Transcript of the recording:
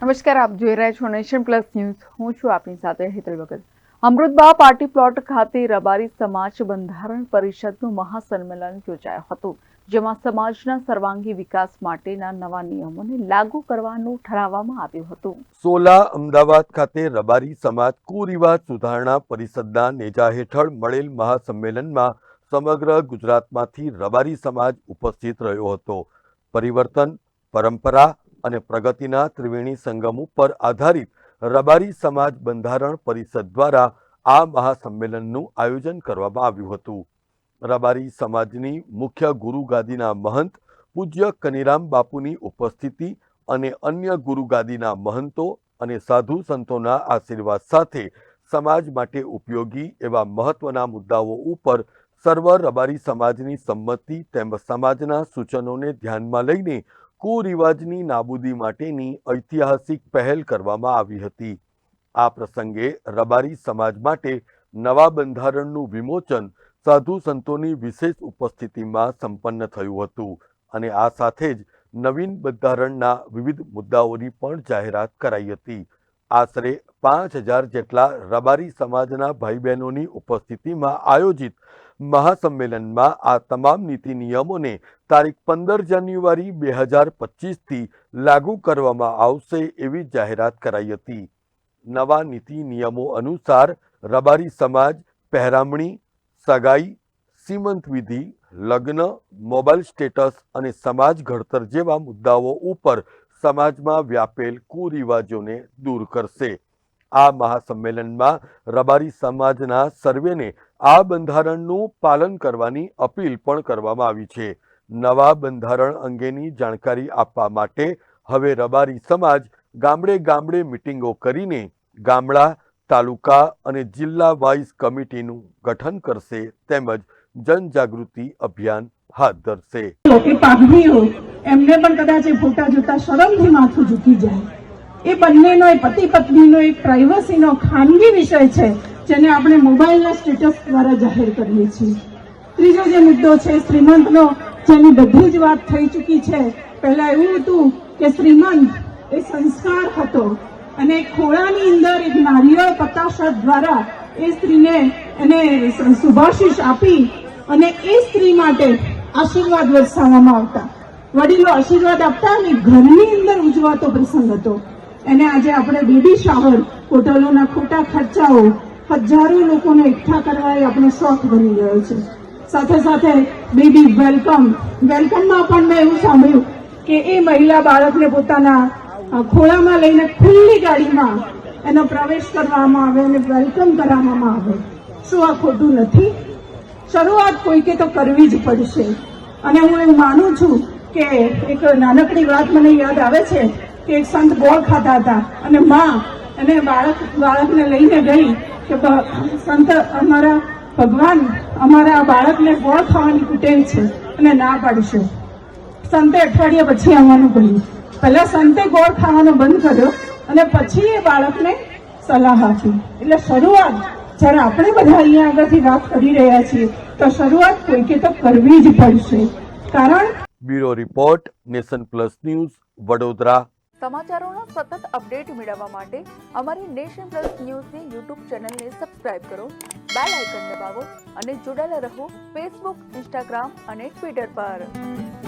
નમસ્કાર, આપ જોઈ રહ્યા છો નેશન પ્લસ ન્યૂઝ. હું છું આપની સાથે હેતલ ભગત. અમૃતબા પાર્ટી પ્લોટ ખાતે રબારી સમાજ બંધારણ પરિષદનું મહાસંમેલન યોજાયું હતું, જેમાં સમાજના સર્વાંગી વિકાસ માટેના નવા નિયમોને લાગુ કરવાનું ઠરાવવામાં આવ્યું હતું. સોલા અમદાવાદ ખાતે રબારી સમાજ કુરિવાજ સુધારણા પરિષદના નેજા હેઠળ મળેલ મહાસંમેલનમાં સમગ્ર ગુજરાતમાંથી રબારી સમાજ ઉપસ્થિત રહ્યો હતો. પરિવર્તન, પરંપરા અને પ્રગતિના ત્રિવેણી સંગમ ઉપર આધારિત રબારી સમાજ બંધારણ પરિષદ દ્વારા આ મહાસંમેલનનું આયોજન કરવામાં આવ્યું હતું. રબારી સમાજની મુખ્ય ગુરુગાદીના મહંત પૂજ્ય કનીરામ બાપુની ઉપસ્થિતિ અને અન્ય ગુરુગાદીના મહંતો અને સાધુ સંતોના આશીર્વાદ સાથે સમાજ માટે ઉપયોગી એવા મહત્વના મુદ્દાઓ ઉપર સર્વ રબારી સમાજની સંમતિ તેમજ સમાજના સૂચનોને ધ્યાનમાં લઈને કુરિવાજની નાબૂદી માટેની ઐતિહાસિક પહેલ કરવામાં આવી હતી. આ પ્રસંગે રબારી સમાજ માટે નવા બંધારણનું વિમોચન સાધુ સંતોની વિશેષ ઉપસ્થિતિમાં સંપન્ન થયું હતું અને આ સાથે જ નવીન બંધારણના વિવિધ મુદ્દાઓની પણ જાહેરાત કરાઈ હતી. આશરે 5000 જેટલા રબારી સમાજના ભાઈ બહેનોની ઉપસ્થિતિમાં આયોજિત મહાસંમેલનમાં આ તમામ નીતિ નિયમોને તારીખ 15 જાન્યુઆરી 2025થી લાગુ કરવામાં આવશે એવી જાહેરાત કરાઈ હતી. નવા નીતિ નિયમો અનુસાર રબારી સમાજ પહેરામણી, સગાઈ, સીમંત વિધિ, લગ્ન, મોબાઈલ સ્ટેટસ અને સમાજ ઘડતર જેવા મુદ્દાઓ ઉપર સમાજમાં વ્યાપેલ કુરિવાજોને દૂર કરશે. આ મહાસંમેલનમાં રબારી સમાજના સર્વેને આ બંધારણનું પાલન કરવાની અપીલ પણ કરવામાં આવી છે. નવા બંધારણ અંગેની જાણકારી આપવા માટે હવે રબારી સમાજ ગામડે ગામડે મિટિંગો કરીને ગામડા, તાલુકા અને જિલ્લા વાઇઝ કમિટીનું ગઠન કરશે તેમજ જનજાગૃતિ અભિયાન હાથ ધરશે. એમને પણ કદાચ ફોટા જોતા શરમથી માથું ઝૂકી જાય. એ બંનેનો પતિ પત્નીનો એક પ્રાઇવસીનો ખાનગી વિષય છે, જેને આપણે મોબાઈલના સ્ટેટસ દ્વારા જાહેર કરીએ છીએ. ત્રીજો જે મુદ્દો છે શ્રીમંતનો, જેની બધી જ વાત થઈ ચૂકી છે. પહેલા એવું હતું કે શ્રીમંત એ સંસ્કાર હતો અને ખોળાની અંદર એક નારિયેળ પતાશા દ્વારા એ સ્ત્રીને એને શુભાશીષ આપી અને એ સ્ત્રી માટે આશીર્વાદ વરસાવવામાં આવતા. વડીલો આશીર્વાદ આપતા અને ઘરની અંદર ઉજવાતો પ્રસંગ હતો. એને આજે આપણે બેબી શાવર, હોટલોના ખોટા ખર્ચાઓ, હજારો લોકોને એકઠા કરવા એ આપણો શોખ બની ગયો છે. સાથે સાથે બેબી વેલકમમાં પણ મેં એવું સાંભળ્યું કે એ મહિલા બાળકને પોતાના ખોળામાં લઈને ખુલ્લી ગાડીમાં એનો પ્રવેશ કરવામાં આવે અને વેલકમ કરાવવામાં આવે. શું આ ખોટું નથી? શરૂઆત કોઈકે તો કરવી જ પડશે. અને હું એવું માનું છું કે એક નાનકડી વાત મને યાદ આવે છે કે એક સંત ગોળ ખાતા હતા અને માં એને બાળકને લઈને ગઈ કે સંત, અમારા ભગવાન અમારા બાળકને ગોળ ખાવાની કુટેવ છે અને ના પાડશે. સંતે અઠવાડિયા પછી આવવાનું કહ્યું. પહેલા સંતે ગોળ ખાવાનો બંધ કર્યો અને પછી એ બાળકને સલાહ આપી. એટલે શરૂઆત જ્યારે આપણે બધા અહીંયા આગળથી વાત કરી રહ્યા છીએ તો શરૂઆત કોઈકે તો કરવી જ પડશે. કારણ bureau report, nation plus news, Vadodara. સમાચારોનો સતત અપડેટ મેળવવા માટે અમારી નેશન પ્લસ ન્યૂઝની યુટ્યુબ ચેનલને સબસ્ક્રાઇબ કરો, બેલ આઇકન દબાવો અને જોડાયેલા રહો ફેસબુક, ઇન્સ્ટાગ્રામ અને ટ્વિટર પર.